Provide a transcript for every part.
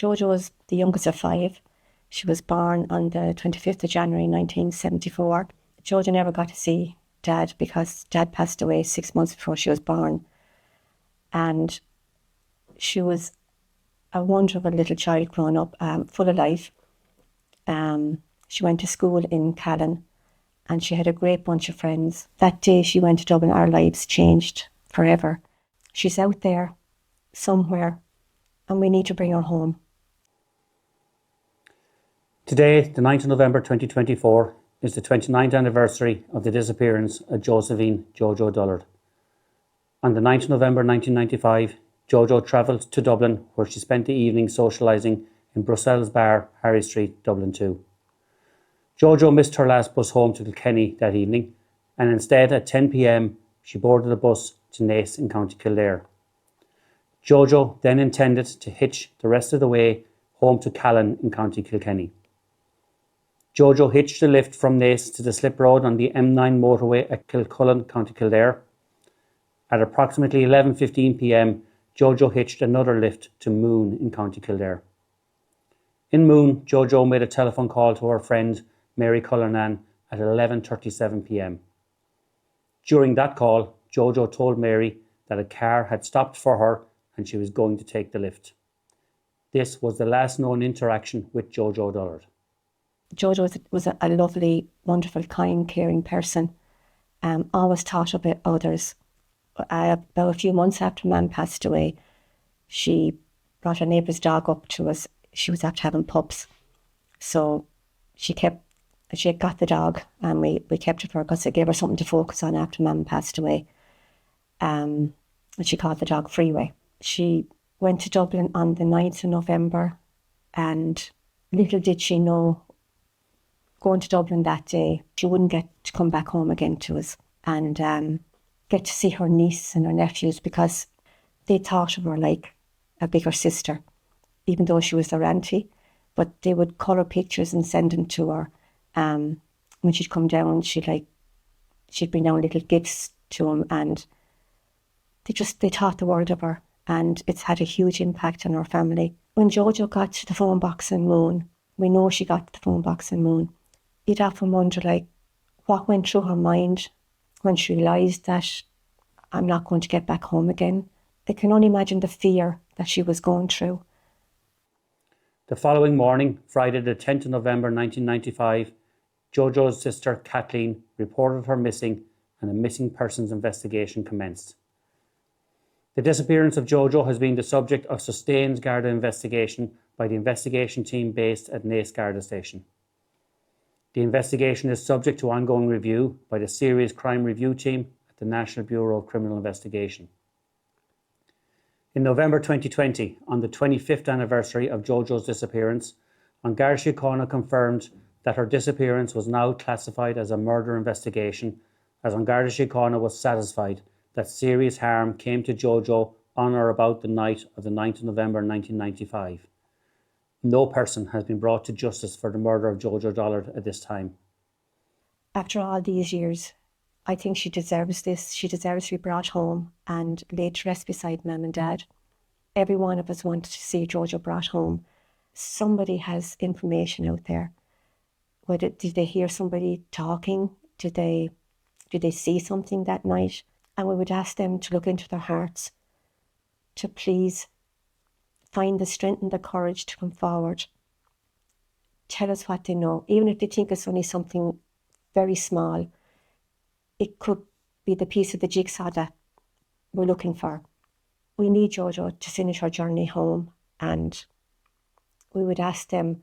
Jo Jo was the youngest of 5. She was born on the 25th of January 1974. Jo Jo never got to see Dad because Dad passed away 6 months before she was born. And she was a wonderful little child growing up, full of life. She went to school in Callan and she had a great bunch of friends. That day she went to Dublin, our lives changed forever. She's out there somewhere and we need to bring her home. Today, the 9th of November 2024, is the 29th anniversary of the disappearance of Josephine Jo Jo Dullard. On the 9th of November 1995, Jo Jo travelled to Dublin where she spent the evening socialising in Brussels Bar, Harry Street, Dublin 2. Jo Jo missed her last bus home to Kilkenny that evening and instead at 10 p.m. she boarded a bus to Naas in County Kildare. Jo Jo then intended to hitch the rest of the way home to Callan in County Kilkenny. Jo Jo hitched a lift from Naas to the slip road on the M9 motorway at Kilcullen, County Kildare. At approximately 11:15 p.m, Jo Jo hitched another lift to Moon in County Kildare. In Moon, Jo Jo made a telephone call to her friend Mary Cullinan at 11:37 p.m. During that call, Jo Jo told Mary that a car had stopped for her and she was going to take the lift. This was the last known interaction with Jo Jo Dullard. Jo Jo was a lovely, wonderful, kind, caring person. Always thought about others. About a few months after Mum passed away, she brought her neighbour's dog up to us. She was after having pups. So she got the dog and we kept it for her because it gave her something to focus on after Mum passed away. And she called the dog Freeway. She went to Dublin on the 9th of November and little did she know, going to Dublin that day, she wouldn't get to come back home again to us and get to see her niece and her nephews because they thought of her like a bigger sister, even though she was their auntie. But they would colour pictures and send them to her. When she'd come down, she'd bring down little gifts to them and they thought the world of her and it's had a huge impact on our family. When Jo Jo got to the phone box in Moon, we know she got to the phone box in Moon, you'd often wonder like what went through her mind when she realised that I'm not going to get back home again. I can only imagine the fear that she was going through. The following morning, Friday the 10th of November 1995, Jo Jo's sister Kathleen reported her missing and a missing persons investigation commenced. The disappearance of Jo Jo has been the subject of sustained Garda investigation by the investigation team based at Irish Garda Station. The investigation is subject to ongoing review by the Serious Crime Review Team at the National Bureau of Criminal Investigation. In November 2020, on the 25th anniversary of Jo Jo's disappearance, An Garda Síochána confirmed that her disappearance was now classified as a murder investigation, as An Garda Síochána was satisfied that serious harm came to Jo Jo on or about the night of the 9th of November 1995. No person has been brought to justice for the murder of Jo Jo Dullard at this time. After all these years, I think she deserves this. She deserves to be brought home and laid to rest beside Mum and Dad. Every one of us wanted to see Jo Jo brought home. Somebody has information out there. Did they hear somebody talking? Did they see something that night? And we would ask them to look into their hearts, to please find the strength and the courage to come forward. Tell us what they know, even if they think it's only something very small. It could be the piece of the jigsaw that we're looking for. We need Jo Jo to finish her journey home, and we would ask them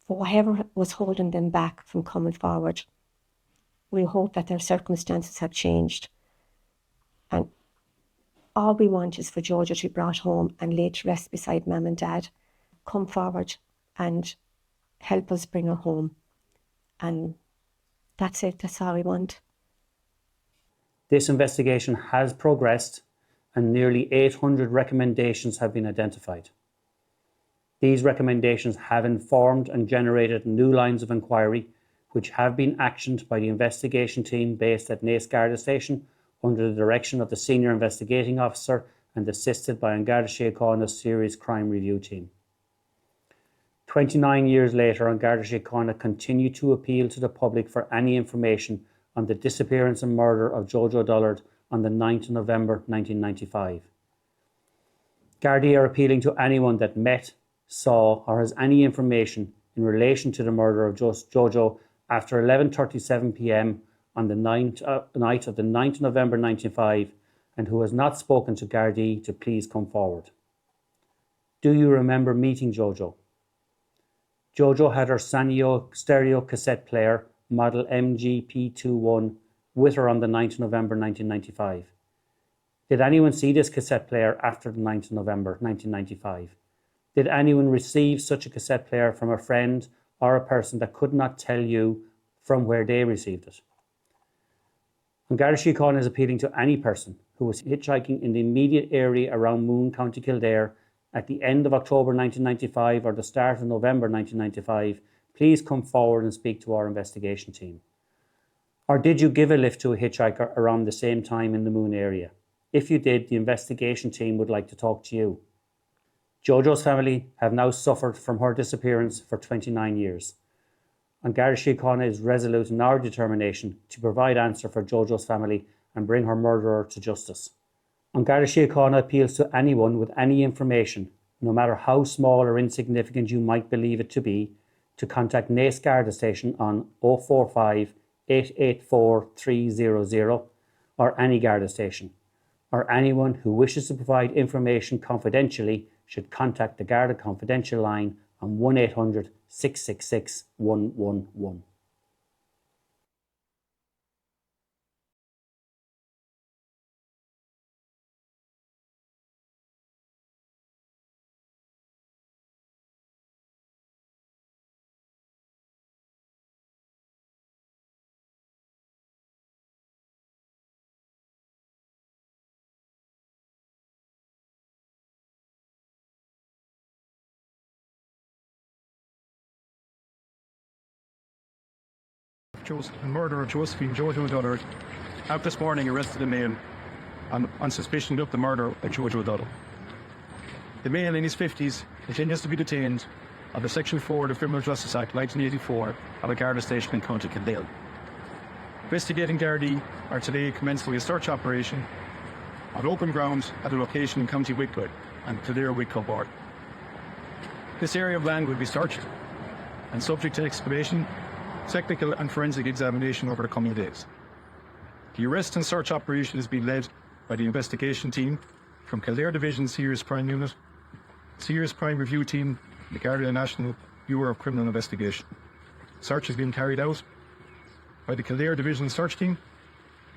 for whatever was holding them back from coming forward. We hope that their circumstances have changed. And all we want is for Jo Jo to be brought home and laid to rest beside Mum and Dad. Come forward and help us bring her home. And that's it, that's all we want. This investigation has progressed and nearly 800 recommendations have been identified. These recommendations have informed and generated new lines of inquiry which have been actioned by the investigation team based at Irish Garda Station under the direction of the Senior Investigating Officer and assisted by an Garda Síochána Serious Crime Review Team. 29 years later, an Garda Síochána continue to appeal to the public for any information on the disappearance and murder of Jo Jo Dullard on the 9th of November 1995. Gardai are appealing to anyone that met, saw or has any information in relation to the murder of Jo Jo after 11:37 p.m. on the night of the 9th of November 1995 and who has not spoken to Gardai to please come forward. Do you remember meeting Jo Jo? Jo Jo had her Sanyo stereo cassette player, model MGP21, with her on the 9th of November 1995. Did anyone see this cassette player after the 9th of November 1995? Did anyone receive such a cassette player from a friend or a person that could not tell you from where they received it? And Garda Síochána is appealing to any person who was hitchhiking in the immediate area around Moon, County Kildare at the end of October 1995 or the start of November 1995, please come forward and speak to our investigation team. Or did you give a lift to a hitchhiker around the same time in the Moon area? If you did, the investigation team would like to talk to you. Jo Jo's family have now suffered from her disappearance for 29 years. And Garda Síochána is resolute in our determination to provide answer for Jo Jo's family and bring her murderer to justice. And Garda Síochána appeals to anyone with any information, no matter how small or insignificant you might believe it to be, to contact Naas Garda Station on 045 884 300 or any Garda Station. Or anyone who wishes to provide information confidentially should contact the Garda Confidential line on 1800 666 111. The murder of Josephine Jo Jo Dullard, out this morning arrested a male on suspicion of the murder of Jo Jo Dullard. The male in his 50s continues to be detained under Section 4 of the Criminal Justice Act 1984 of a Garda Station in County Kildare. Investigating Gardai are today commencing a search operation on open ground at a location in County Wicklow and Kildare Wicklow border. This area of land will be searched and subject to excavation, technical and forensic examination over the coming days. The arrest and search operation is being led by the investigation team from Kildare Division Serious Crime Unit, Serious Crime Review Team, the Garda National Bureau of Criminal Investigation. Search is being carried out by the Kildare Division Search Team,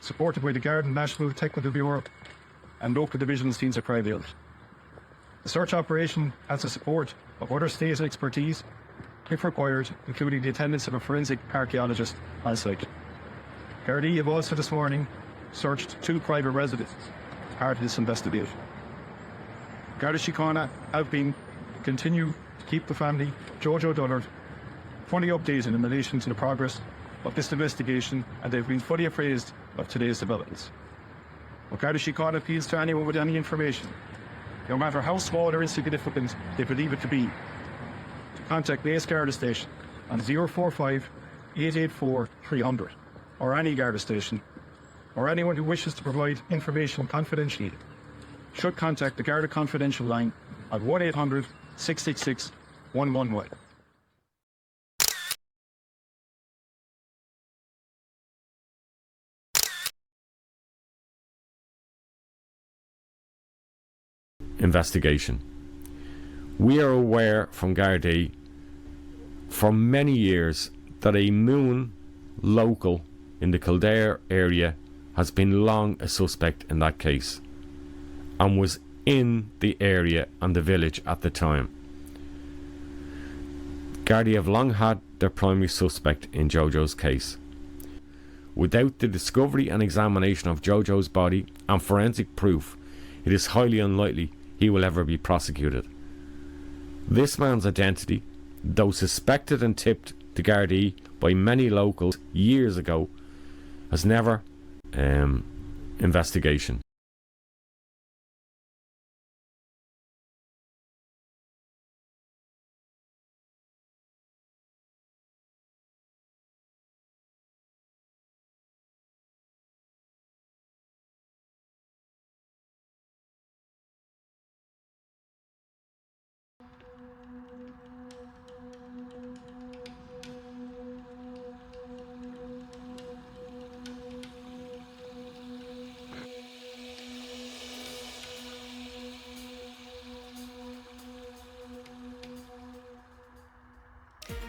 supported by the Garda National Technical Bureau and local divisions teams of crime unit. The search operation has the support of other state expertise if required, including the attendance of a forensic archaeologist on site. Gardai have also this morning searched 2 private residences as part of this investigation. Garda Síochána have been continue to keep the family, Jo Jo Dullard, fully updated in relation to the progress of this investigation, and they've been fully appraised of today's developments. Garda Síochána appeals to anyone with any information, no matter how small or insignificant they believe it to be, contact Naas Garda Station on 045 884 300 or any Garda Station, or anyone who wishes to provide information confidentially should contact the Garda Confidential line at 1800 666 111. Investigation. We are aware from Gardai for many years that a Moon local in the Kildare area has been long a suspect in that case and was in the area and the village at the time. Gardai have long had their primary suspect in Jo Jo's case. Without the discovery and examination of Jo Jo's body and forensic proof, it is highly unlikely he will ever be prosecuted. This man's identity, though suspected and tipped to Gardai by many locals years ago, has never investigation.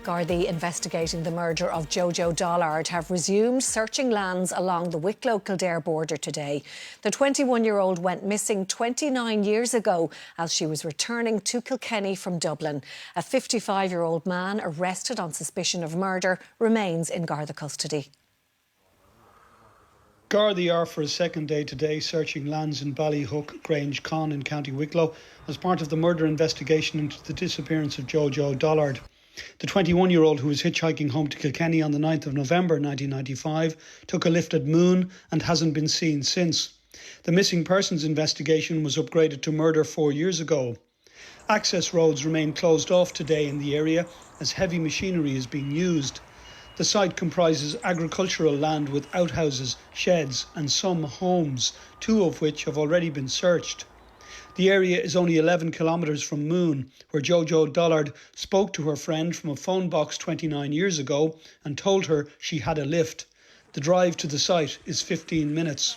Gardaí investigating the murder of Jo Jo Dullard have resumed searching lands along the Wicklow-Kildare border today. The 21-year-old went missing 29 years ago as she was returning to Kilkenny from Dublin. A 55-year-old man arrested on suspicion of murder remains in Garda custody. Gardaí are for a second day today searching lands in Ballyhook, Grange Con in County Wicklow as part of the murder investigation into the disappearance of Jo Jo Dullard. The 21-year-old, who was hitchhiking home to Kilkenny on the 9th of November 1995, took a lift at Moon and hasn't been seen since. The missing persons investigation was upgraded to murder 4 years ago. Access roads remain closed off today in the area as heavy machinery is being used. The site comprises agricultural land with outhouses, sheds and some homes, 2 of which have already been searched. The area is only 11 kilometres from Moon, where Jo Jo Dullard spoke to her friend from a phone box 29 years ago and told her she had a lift. The drive to the site is 15 minutes.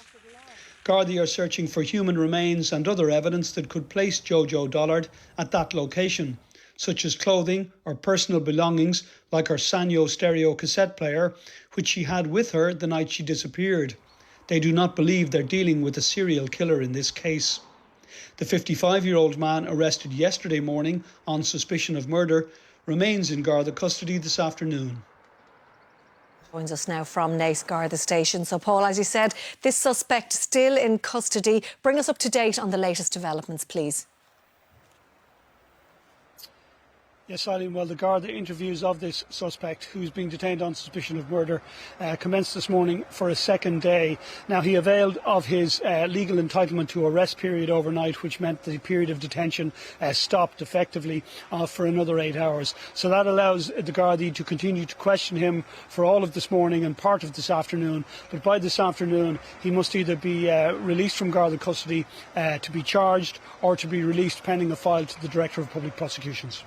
Gardaí are searching for human remains and other evidence that could place Jo Jo Dullard at that location, such as clothing or personal belongings like her Sanyo stereo cassette player, which she had with her the night she disappeared. They do not believe they're dealing with a serial killer in this case. The 55-year-old man arrested yesterday morning on suspicion of murder remains in Garda custody this afternoon. Joins us now from Naas Garda Station. So, Paul, as you said, this suspect still in custody. Bring us up to date on the latest developments, please. Yes, Eileen, well, the Garda interviews of this suspect, who's being detained on suspicion of murder, commenced this morning for a second day. Now, he availed of his legal entitlement to a rest period overnight, which meant the period of detention stopped effectively for another 8 hours. So that allows the Gardaí to continue to question him for all of this morning and part of this afternoon. But by this afternoon, he must either be released from Garda custody to be charged or to be released pending a file to the Director of Public Prosecutions.